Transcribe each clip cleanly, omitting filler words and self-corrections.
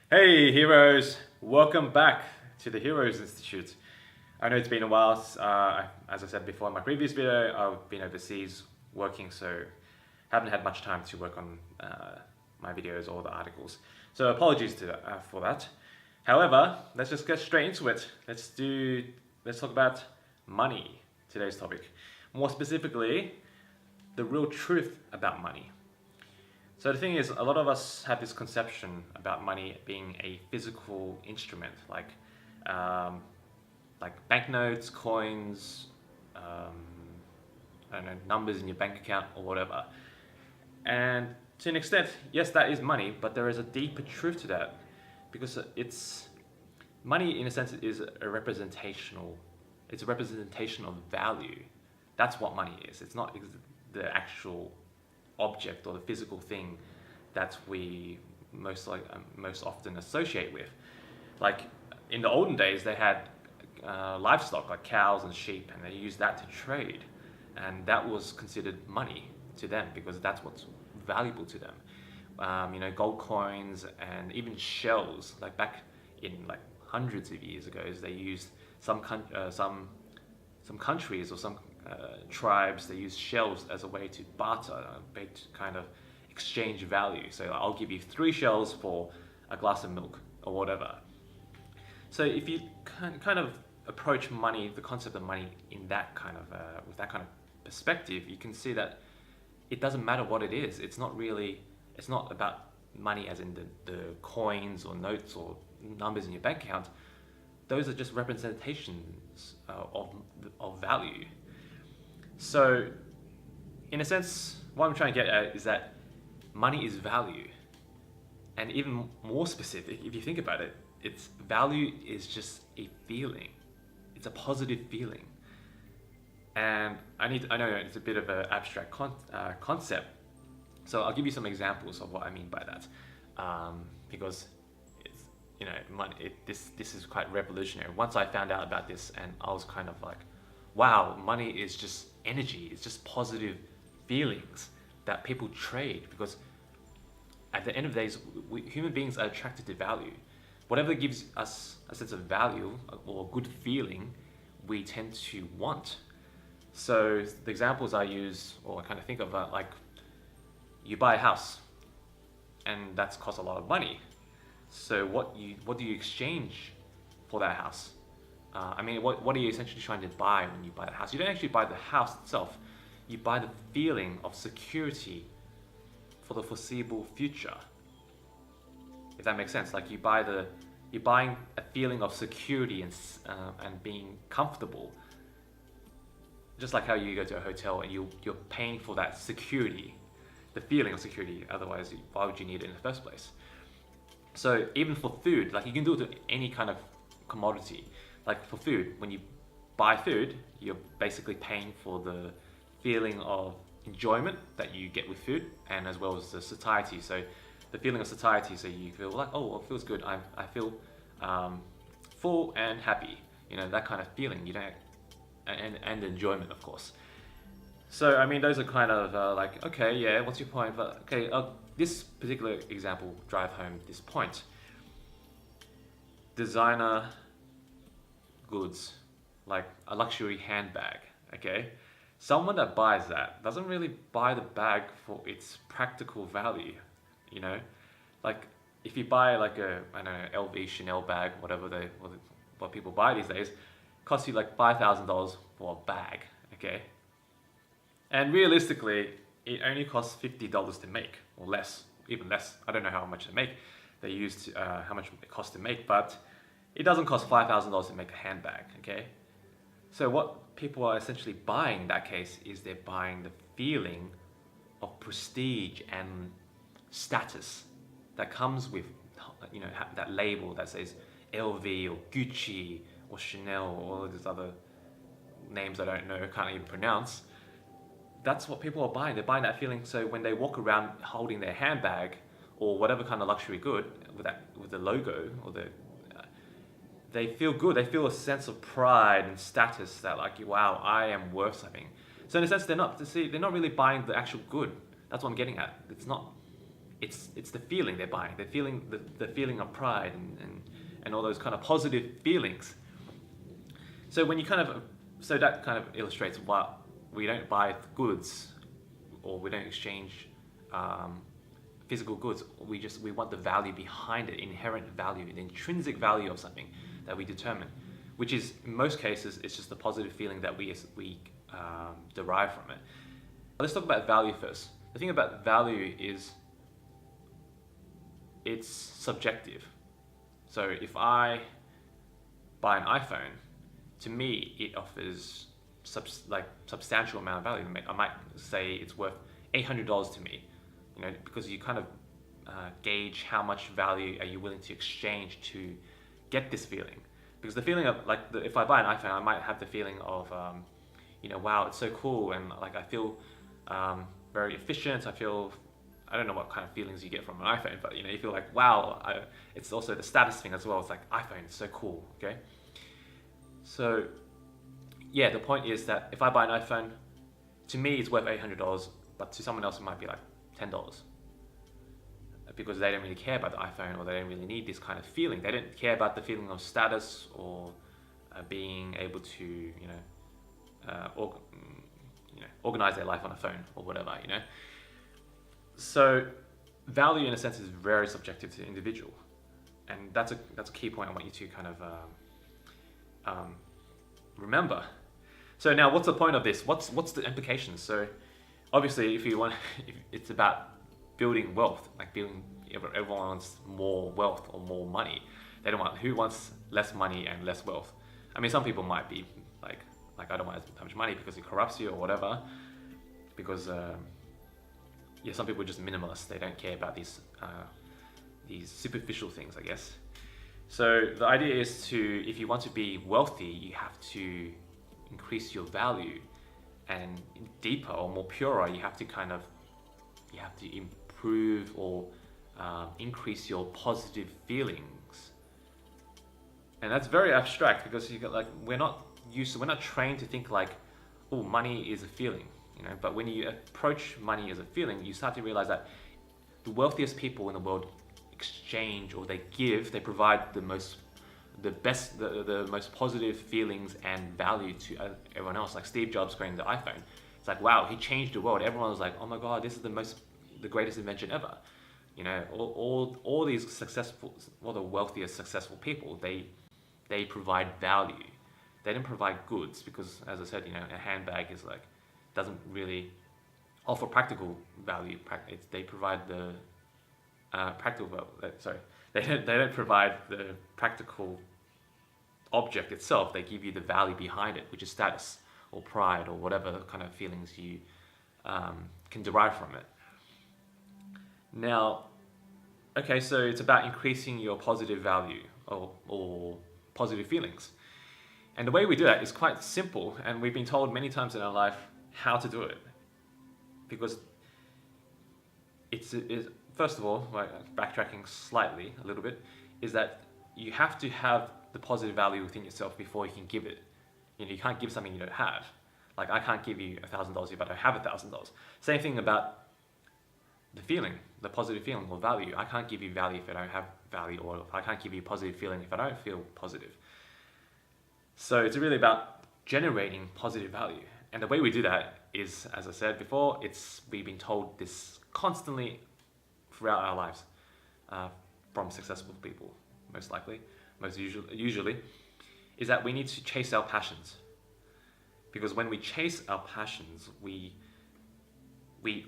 Hey heroes, welcome back to the Heroes Institute. I know it's been a while, as I said before in my previous video, I've been overseas working, so haven't had much time to work on my videos or the articles. So apologies for that. However, let's just get straight into it. Let's talk about money, today's topic. More specifically, the real truth about money. So the thing is, a lot of us have this conception about money being a physical instrument, like banknotes, coins, I don't know, numbers in your bank account or whatever. And to an extent, yes, that is money, but there is a deeper truth to that, because money, in a sense, is a representational. It's a representation of value. That's what money is. It's not the actual object or the physical thing that we most often associate with. Like in the olden days, they had livestock like cows and sheep, and they used that to trade, and that was considered money to them because that's what's valuable to them. Gold coins and even shells. Like back in like hundreds of years ago, they used some countries or some tribes, they use shells as a way to barter, a way to kind of exchange value. So I'll give you 3 shells for a glass of milk or whatever. So if you kind of approach money, the concept of money in that kind of with that kind of perspective, you can see that it doesn't matter what it is. It's not about money as in the coins or notes or numbers in your bank account. Those are just representations of value. So, in a sense, what I'm trying to get at is that money is value. And even more specific, if you think about it, its value is just a feeling. It's a positive feeling. And I know it's a bit of an abstract concept. So I'll give you some examples of what I mean by that. Because this is quite revolutionary. Once I found out about this, and I was kind of like, wow, money is just energy. It's just positive feelings that people trade, because at the end of the day, human beings are attracted to value. Whatever gives us a sense of value or a good feeling, we tend to want. So the examples I use, or I kind of think of, are like you buy a house, and that's cost a lot of money. So what do you exchange for that house? What are you essentially trying to buy when you buy the house? You don't actually buy the house itself. You buy the feeling of security for the foreseeable future. If that makes sense. Like you're buying a feeling of security and being comfortable. Just like how you go to a hotel and you're paying for that security, the feeling of security. Otherwise, why would you need it in the first place? So even for food, like you can do it to any kind of commodity. Like for food, when you buy food, you're basically paying for the feeling of enjoyment that you get with food, and as well as the satiety. So the feeling of satiety, so you feel like, oh, it feels good. I feel full and happy. That kind of feeling. And enjoyment, of course. So those are kind of like, okay, yeah, what's your point? But okay, this particular example drive home this point. Designer goods, like a luxury handbag, okay? Someone that buys that doesn't really buy the bag for its practical value, Like if you buy like a, I don't know, LV Chanel bag, what people buy these days, costs you like $5,000 for a bag, okay? And realistically, it only costs $50 to make, or less, even less. I don't know how much they make. They used how much it costs to make, but it doesn't cost $5,000 to make a handbag, okay? So what people are essentially buying in that case is they're buying the feeling of prestige and status that comes with, that label that says LV or Gucci or Chanel or all these other names I don't know, can't even pronounce. That's what people are buying. They're buying that feeling. So when they walk around holding their handbag or whatever kind of luxury good with the logo or they feel good. They feel a sense of pride and status that like, wow, I am worth something. So in a sense, they're not really buying the actual good. That's what I'm getting at. It's not it's the feeling they're buying. They're feeling the feeling of pride and all those kind of positive feelings. So when you so that kind of illustrates why we don't buy goods, or we don't exchange physical goods. We want the value behind it, inherent value, the intrinsic value of something that we determine, which is in most cases it's just the positive feeling that we derive from it. Let's talk about value first. The thing about value is it's subjective. So if I buy an iPhone, to me it offers substantial amount of value. I might say it's worth $800 to me, because you kind of gauge how much value are you willing to exchange to get this feeling. Because the feeling of if I buy an iPhone, I might have the feeling of wow, it's so cool, and I feel very efficient. I don't know what kind of feelings you get from an iPhone, but you feel like, wow. It's also the status thing as well. It's like, iPhone is so cool. Okay, so yeah, the point is that if I buy an iPhone, to me it's worth $800, but to someone else it might be like $10, because they don't really care about the iPhone, or they don't really need this kind of feeling. They don't care about the feeling of status, or being able to organize their life on a phone or whatever. So value in a sense is very subjective to the individual, and that's a key point I want you to kind of remember. So now, what's the point of this? What's the implications? So obviously, if it's about building wealth, everyone wants more wealth or more money. Who wants less money and less wealth? I mean, some people might be like I don't want as much money because it corrupts you or whatever. Because some people are just minimalists. They don't care about these superficial things, I guess. So the idea is if you want to be wealthy, you have to increase your value, and deeper or more purer, you have to improve or increase your positive feelings. And that's very abstract, because we're not trained to think like, oh, money is a feeling, but when you approach money as a feeling, you start to realize that the wealthiest people in the world exchange, or they provide the most positive feelings and value to everyone else. Like Steve Jobs creating the iPhone, it's like, wow, he changed the world. Everyone was like, oh my god, this is the greatest invention ever. All these the wealthiest successful people, they provide value. They don't provide goods, because, as I said, a handbag doesn't really offer practical value. They provide the they don't provide the practical object itself. They give you the value behind it, which is status or pride or whatever kind of feelings you can derive from it. Now, okay, so it's about increasing your positive value or positive feelings. And the way we do that is quite simple, and we've been told many times in our life how to do it. Because it's first of all, backtracking slightly a little bit, is that you have to have the positive value within yourself before you can give it. You can't give something you don't have. Like, I can't give you $1,000 if I don't have $1,000. Same thing about the feeling, the positive feeling or value. I can't give you value if I don't have value, or I can't give you positive feeling if I don't feel positive. So it's really about generating positive value. And the way we do that is, as I said before, we've been told this constantly throughout our lives from successful people, usually, is that we need to chase our passions. Because when we chase our passions, we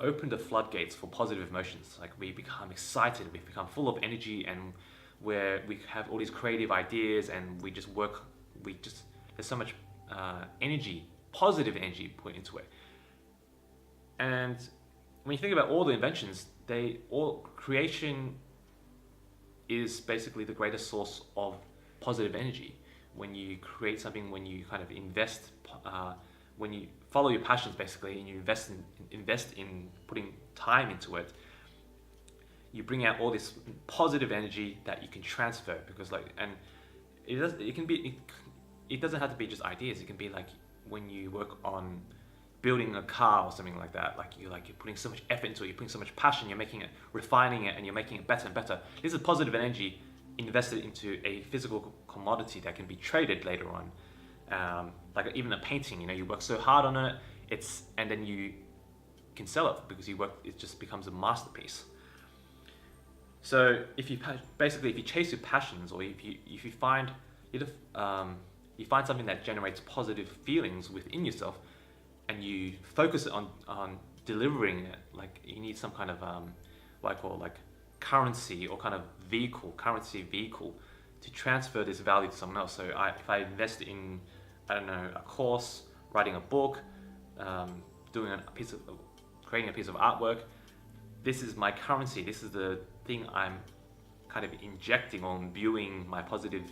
open the floodgates for positive emotions. Like, we become excited, we become full of energy, and where we have all these creative ideas, and there's so much energy, positive energy put into it. And when you think about all the inventions, creation is basically the greatest source of positive energy. When you create something, when you kind of invest, when you follow your passions basically, and you invest in putting time into it, you bring out all this positive energy that you can transfer. Because it doesn't have to be just ideas. It can be like when you work on building a car or something like that. You're putting so much effort into it, you're putting so much passion, you're making it, refining it, and you're making it better and better. This is positive energy invested into a physical commodity that can be traded later on. Like even a painting, you work so hard on it, and then you can sell it because it just becomes a masterpiece. So if you chase your passions, or if you find something that generates positive feelings within yourself, and you focus on delivering it, like you need some kind of what I call like currency or kind of currency vehicle to transfer this value to someone else. So if I invest in, I don't know, a course, writing a book, creating a piece of artwork, this is my currency. This is the thing I'm kind of injecting or imbuing my positive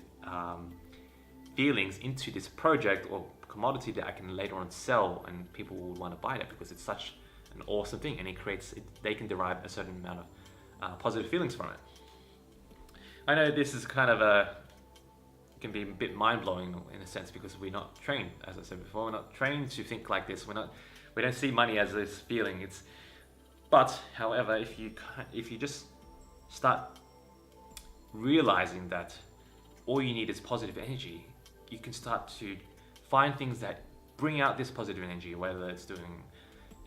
feelings into this project or commodity that I can later on sell, and people will want to buy that because it's such an awesome thing, and they can derive a certain amount of positive feelings from it. I know this is kind of can be a bit mind-blowing in a sense, because we're not trained, as I said before, we're not trained to think like this. We don't see money as this feeling. But however, if you just start realizing that all you need is positive energy, you can start to find things that bring out this positive energy, whether it's doing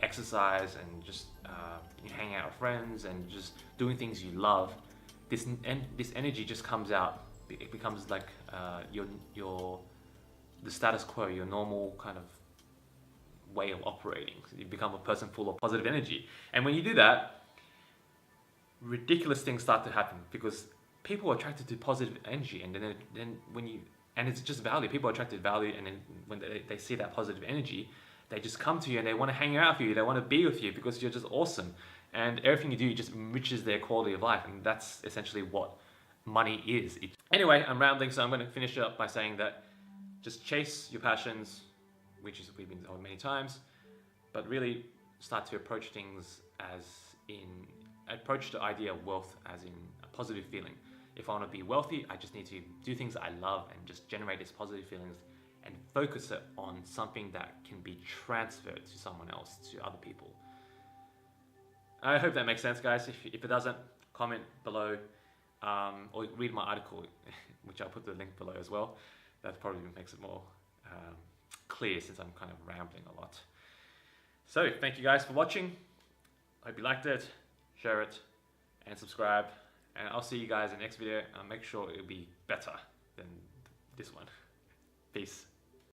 exercise and just hanging out with friends and just doing things you love. This energy just comes out. It becomes like the status quo, your normal kind of way of operating. So you become a person full of positive energy, and when you do that, ridiculous things start to happen, because people are attracted to positive energy, and then it's just value. People are attracted to value, and then when they see that positive energy, they just come to you and they want to hang out with you. They want to be with you because you're just awesome, and everything you do just enriches their quality of life, and that's essentially what money is. Anyway, I'm rambling, so I'm going to finish up by saying that just chase your passions, which is we've been told many times, but really start to approach the idea of wealth as in a positive feeling. If I want to be wealthy, I just need to do things I love and just generate these positive feelings and focus it on something that can be transferred to someone else, to other people. I hope that makes sense, guys. If it doesn't, comment below, or read my article, which I'll put the link below as well. That probably makes it more clear, since I'm kind of rambling a lot. So thank you guys for watching. I hope you liked it, share it, and subscribe. And I'll see you guys in the next video. Make sure it'll be better than this one. Peace.